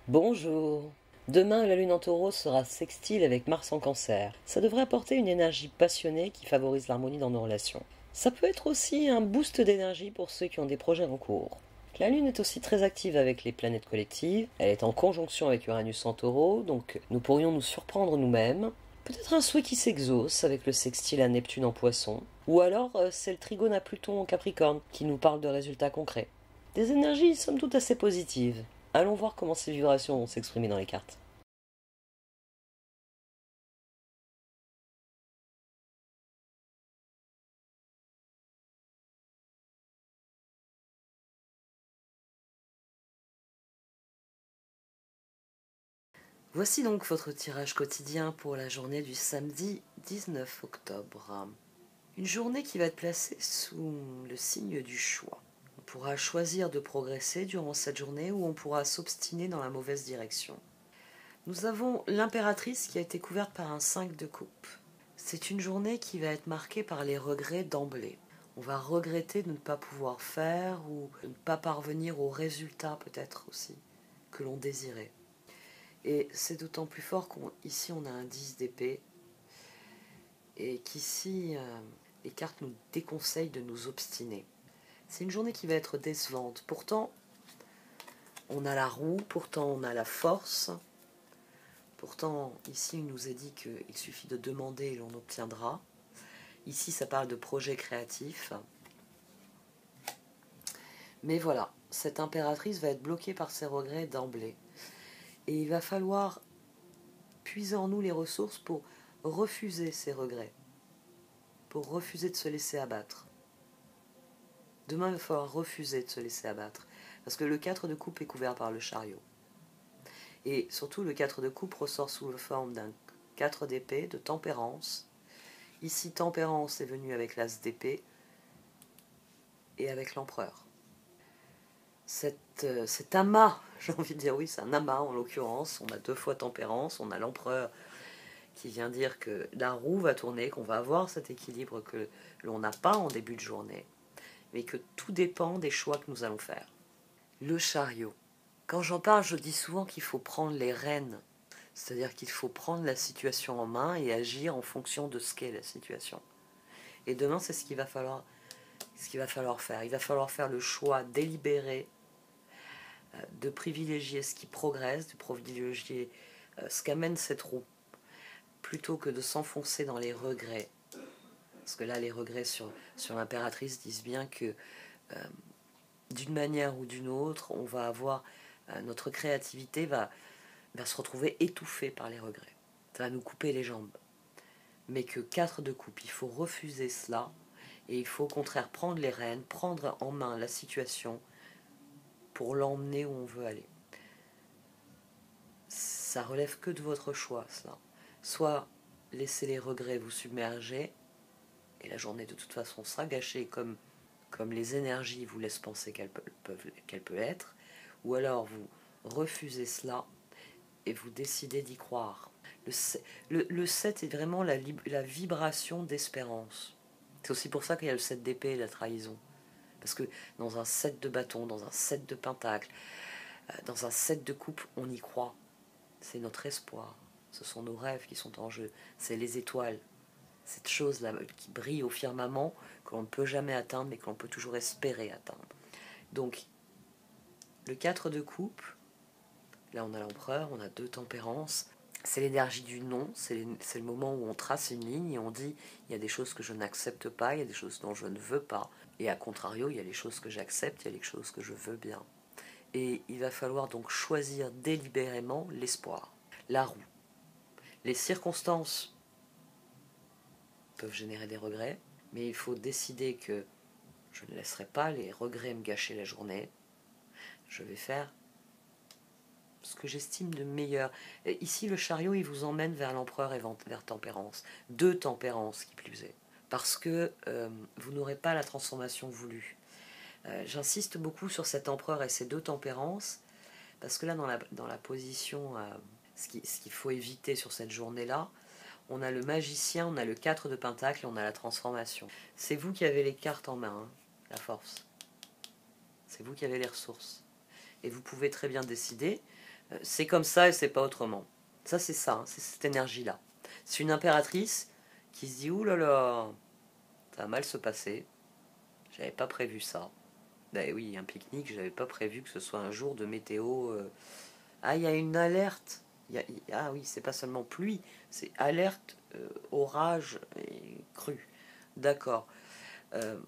Bonjour. Demain, la lune en taureau sera sextile avec Mars en cancer. Ça devrait apporter une énergie passionnée qui favorise l'harmonie dans nos relations. Ça peut être aussi un boost d'énergie pour ceux qui ont des projets en cours. La lune est aussi très active avec les planètes collectives. Elle est en conjonction avec Uranus en taureau, donc nous pourrions nous surprendre nous-mêmes. Peut-être un souhait qui s'exauce avec le sextile à Neptune en poisson. Ou alors c'est le trigone à Pluton en capricorne qui nous parle de résultats concrets. Des énergies somme toute assez positives. Allons voir comment ces vibrations vont s'exprimer dans les cartes. Voici donc votre tirage quotidien pour la journée du samedi 19 octobre. Une journée qui va être placée sous le signe du choix. On pourra choisir de progresser durant cette journée ou on pourra s'obstiner dans la mauvaise direction. Nous avons l'impératrice qui a été couverte par un 5 de coupe. C'est une journée qui va être marquée par les regrets d'emblée. On va regretter de ne pas pouvoir faire ou de ne pas parvenir au résultat peut-être aussi que l'on désirait. Et c'est d'autant plus fort qu'ici on a un 10 d'épée et qu'ici les cartes nous déconseillent de nous obstiner. C'est une journée qui va être décevante. Pourtant, on a la roue, pourtant on a la force. Pourtant, ici, il nous est dit qu'il suffit de demander et l'on obtiendra. Ici, ça parle de projets créatifs. Mais voilà, cette impératrice va être bloquée par ses regrets d'emblée. Et il va falloir puiser en nous les ressources pour refuser ces regrets, pour refuser de se laisser abattre. Demain, il va falloir refuser de se laisser abattre, parce que le 4 de coupe est couvert par le chariot. Et surtout, le 4 de coupe ressort sous la forme d'un 4 d'épée, de tempérance. Ici, tempérance est venue avec l'as d'épée et avec l'empereur. Cet amas, j'ai envie de dire oui, c'est un amas en l'occurrence, on a 2 fois tempérance, on a l'empereur qui vient dire que la roue va tourner, qu'on va avoir cet équilibre que l'on n'a pas en début de journée, mais que tout dépend des choix que nous allons faire. Le chariot. Quand j'en parle, je dis souvent qu'il faut prendre les rênes, c'est-à-dire qu'il faut prendre la situation en main et agir en fonction de ce qu'est la situation. Et demain, c'est ce qu'il va falloir faire. Il va falloir faire le choix délibéré de privilégier ce qui progresse, de privilégier ce qu'amène cette roue, plutôt que de s'enfoncer dans les regrets. Parce que là, les regrets sur l'impératrice disent bien que d'une manière ou d'une autre, on va avoir notre créativité va se retrouver étouffée par les regrets. Ça va nous couper les jambes. Mais que 4 de coupe, il faut refuser cela et il faut au contraire prendre les rênes, prendre en main la situation pour l'emmener où on veut aller. Ça relève que de votre choix, cela. Soit laisser les regrets vous submerger, et la journée de toute façon sera gâchée comme les énergies vous laissent penser qu'elle peut être, ou alors vous refusez cela et vous décidez d'y croire. Le 7 est vraiment la vibration d'espérance. C'est aussi pour ça qu'il y a le 7 d'épée et la trahison. Parce que dans un 7 de bâton, dans un 7 de pentacle, dans un 7 de coupe, on y croit. C'est notre espoir. Ce sont nos rêves qui sont en jeu. C'est les étoiles. Cette chose-là qui brille au firmament, que l'on ne peut jamais atteindre, mais que l'on peut toujours espérer atteindre. Donc, le 4 de coupe, là on a l'empereur, on a 2 tempérances, c'est l'énergie du non, c'est le moment où on trace une ligne et on dit il y a des choses que je n'accepte pas, il y a des choses dont je ne veux pas. Et à contrario, il y a les choses que j'accepte, il y a les choses que je veux bien. Et il va falloir donc choisir délibérément l'espoir, la roue. Les circonstances peuvent générer des regrets, mais il faut décider que je ne laisserai pas les regrets me gâcher la journée. Je vais faire ce que j'estime de meilleur. Et ici, le chariot, il vous emmène vers l'empereur et vers tempérance. 2 tempérances, qui plus est. Parce que vous n'aurez pas la transformation voulue. J'insiste beaucoup sur cet empereur et ces 2 tempérances, parce que là, dans la position, ce qu'il faut éviter sur cette journée-là, on a le magicien, on a le 4 de pentacle et on a la transformation. C'est vous qui avez les cartes en main, hein, la force. C'est vous qui avez les ressources. Et vous pouvez très bien décider C'est comme ça et c'est pas autrement. Ça, c'est ça, hein, c'est cette énergie-là. C'est une impératrice qui se dit, ouh là là, ça va mal se passer. J'avais pas prévu ça. Ben oui, un pique-nique, j'avais pas prévu que ce soit un jour de météo. Ah, il y a une alerte. Ah oui, c'est pas seulement pluie, c'est alerte, orage et crue. D'accord. Euh,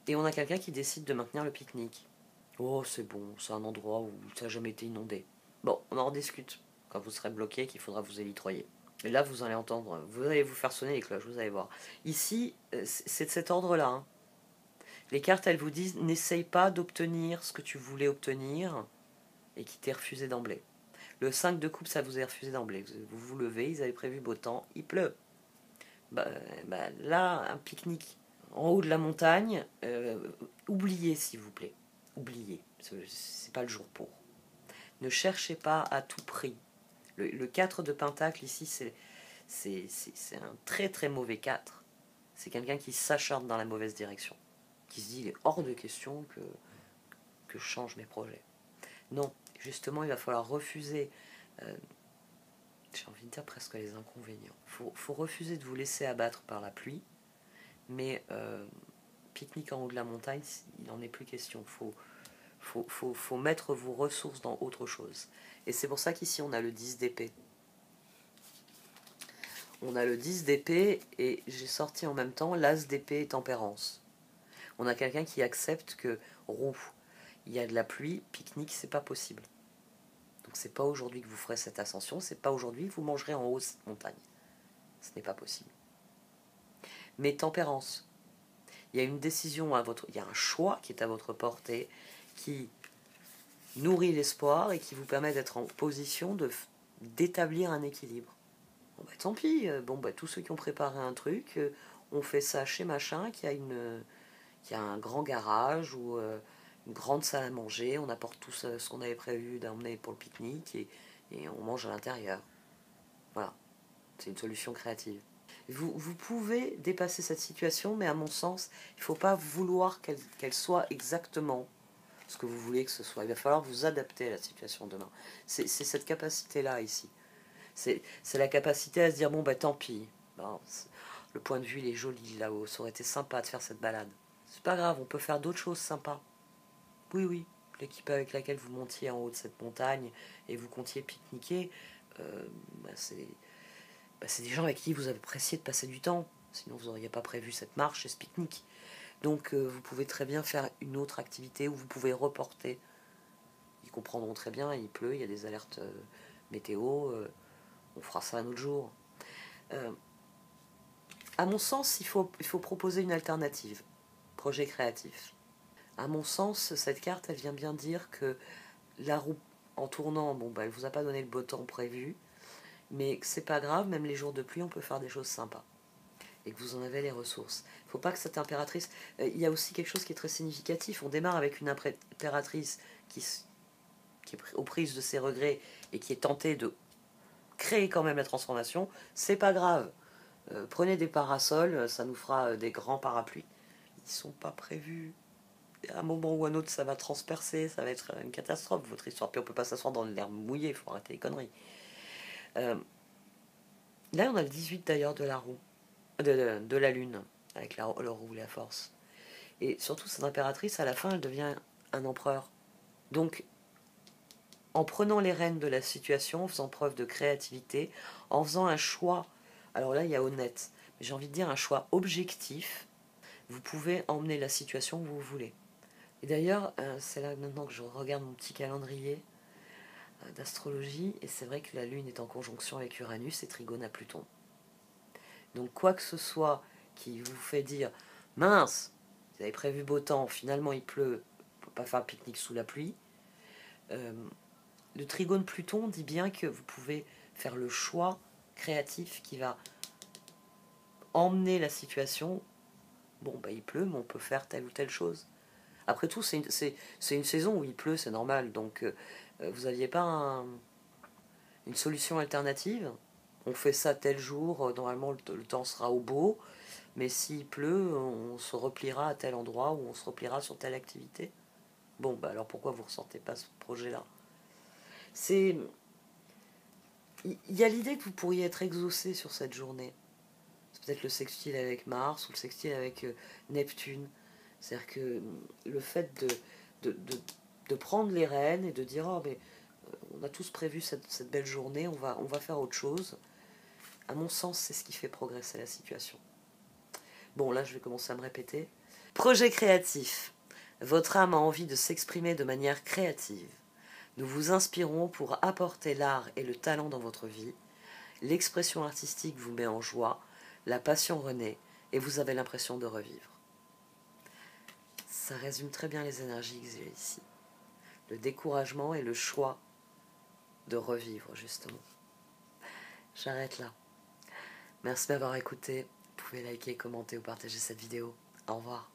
et on a quelqu'un qui décide de maintenir le pique-nique. Oh, c'est bon, c'est un endroit où ça n'a jamais été inondé. Bon, on en rediscute quand vous serez bloqué, qu'il faudra vous élitroyer. Et là, vous allez entendre, vous allez vous faire sonner les cloches, vous allez voir. Ici, c'est de cet ordre-là, hein. Les cartes, elles vous disent, n'essaye pas d'obtenir ce que tu voulais obtenir et qui t'est refusé d'emblée. Le 5 de coupe, ça vous est refusé d'emblée. Vous vous levez, ils avaient prévu beau temps, il pleut. Bah, là, un pique-nique en haut de la montagne, oubliez s'il vous plaît. Oubliez, c'est pas le jour pour. Ne cherchez pas à tout prix. Le 4 de Pentacle ici, c'est un très très mauvais 4. C'est quelqu'un qui s'acharne dans la mauvaise direction. Qui se dit, il est hors de question que je change mes projets. Non, justement, il va falloir refuser, j'ai envie de dire presque les inconvénients. Faut refuser de vous laisser abattre par la pluie, mais pique-nique en haut de la montagne, il n'en est plus question. Faut mettre vos ressources dans autre chose. Et c'est pour ça qu'ici, on a le 10 d'épée. On a le 10 d'épée et j'ai sorti en même temps l'as d'épée et tempérance. On a quelqu'un qui accepte que, roux, il y a de la pluie, pique-nique, c'est pas possible. Donc c'est pas aujourd'hui que vous ferez cette ascension, c'est pas aujourd'hui que vous mangerez en haut de cette montagne. Ce n'est pas possible. Mais tempérance, il y a une décision à votre, il y a un choix qui est à votre portée, qui nourrit l'espoir et qui vous permet d'être en position d'établir un équilibre. Bon bah tant pis, bon bah tous ceux qui ont préparé un truc, on fait ça chez machin, qui a un grand garage ou une grande salle à manger, on apporte tout ce qu'on avait prévu d'emmener pour le pique-nique et on mange à l'intérieur. Voilà, c'est une solution créative. Vous pouvez dépasser cette situation, mais à mon sens, il ne faut pas vouloir qu'elle soit exactement ce que vous voulez que ce soit. Il va falloir vous adapter à la situation demain. C'est cette capacité-là ici. C'est la capacité à se dire, bon, bah tant pis. Bon, le point de vue, il est joli là-haut. Ça aurait été sympa de faire cette balade. C'est pas grave, on peut faire d'autres choses sympas. Oui, oui. L'équipe avec laquelle vous montiez en haut de cette montagne et vous comptiez pique-niquer, c'est des gens avec qui vous appréciez de passer du temps. Sinon, vous n'auriez pas prévu cette marche et ce pique-nique. Donc, vous pouvez très bien faire une autre activité où vous pouvez reporter. Ils comprendront très bien, il pleut, il y a des alertes météo, on fera ça un autre jour. À mon sens, il faut proposer une alternative. Projet créatif. À mon sens, cette carte, elle vient bien dire que la roue, en tournant, bon, bah, elle vous a pas donné le beau temps prévu, mais que c'est pas grave, même les jours de pluie, on peut faire des choses sympas. Et que vous en avez les ressources. Il ne faut pas que cette impératrice... il y a aussi quelque chose qui est très significatif. On démarre avec une impératrice qui est aux prises de ses regrets et qui est tentée de créer quand même la transformation. C'est pas grave. Prenez des parasols, ça nous fera des grands parapluies. Ils sont pas prévus. À un moment ou un autre, ça va transpercer, ça va être une catastrophe, votre histoire. Puis on peut pas s'asseoir dans l'herbe mouillée, il faut arrêter les conneries. Là, on a le 18 d'ailleurs de la roue, de la lune, avec le roue, la force. Et surtout, cette impératrice, à la fin, elle devient un empereur. Donc, en prenant les rênes de la situation, en faisant preuve de créativité, en faisant un choix, alors là, il y a honnête, mais j'ai envie de dire un choix objectif, vous pouvez emmener la situation où vous voulez. Et d'ailleurs, c'est là maintenant que je regarde mon petit calendrier d'astrologie, et c'est vrai que la Lune est en conjonction avec Uranus et trigone à Pluton. Donc quoi que ce soit qui vous fait dire « Mince, vous avez prévu beau temps, finalement il pleut, on ne peut pas faire un pique-nique sous la pluie », le trigone Pluton dit bien que vous pouvez faire le choix créatif qui va emmener la situation. Bon, bah il pleut, mais on peut faire telle ou telle chose. Après tout, c'est une saison où il pleut, c'est normal. Donc, vous n'aviez pas une solution alternative. On fait ça tel jour, normalement le temps sera au beau. Mais s'il pleut, on se repliera à tel endroit ou on se repliera sur telle activité. Bon, bah alors pourquoi vous ne ressentez pas ce projet-là? C'est... Il y a l'idée que vous pourriez être exaucé sur cette journée. C'est peut-être le sextile avec Mars ou le sextile avec Neptune. C'est-à-dire que le fait de prendre les rênes et de dire oh, mais on a tous prévu cette belle journée, on va faire autre chose. À mon sens, c'est ce qui fait progresser la situation. Bon, là, je vais commencer à me répéter. Projet créatif. Votre âme a envie de s'exprimer de manière créative. Nous vous inspirons pour apporter l'art et le talent dans votre vie. L'expression artistique vous met en joie, la passion renaît et vous avez l'impression de revivre. Ça résume très bien les énergies que j'ai ici. Le découragement et le choix de revivre, justement. J'arrête là. Merci d'avoir écouté. Vous pouvez liker, commenter ou partager cette vidéo. Au revoir.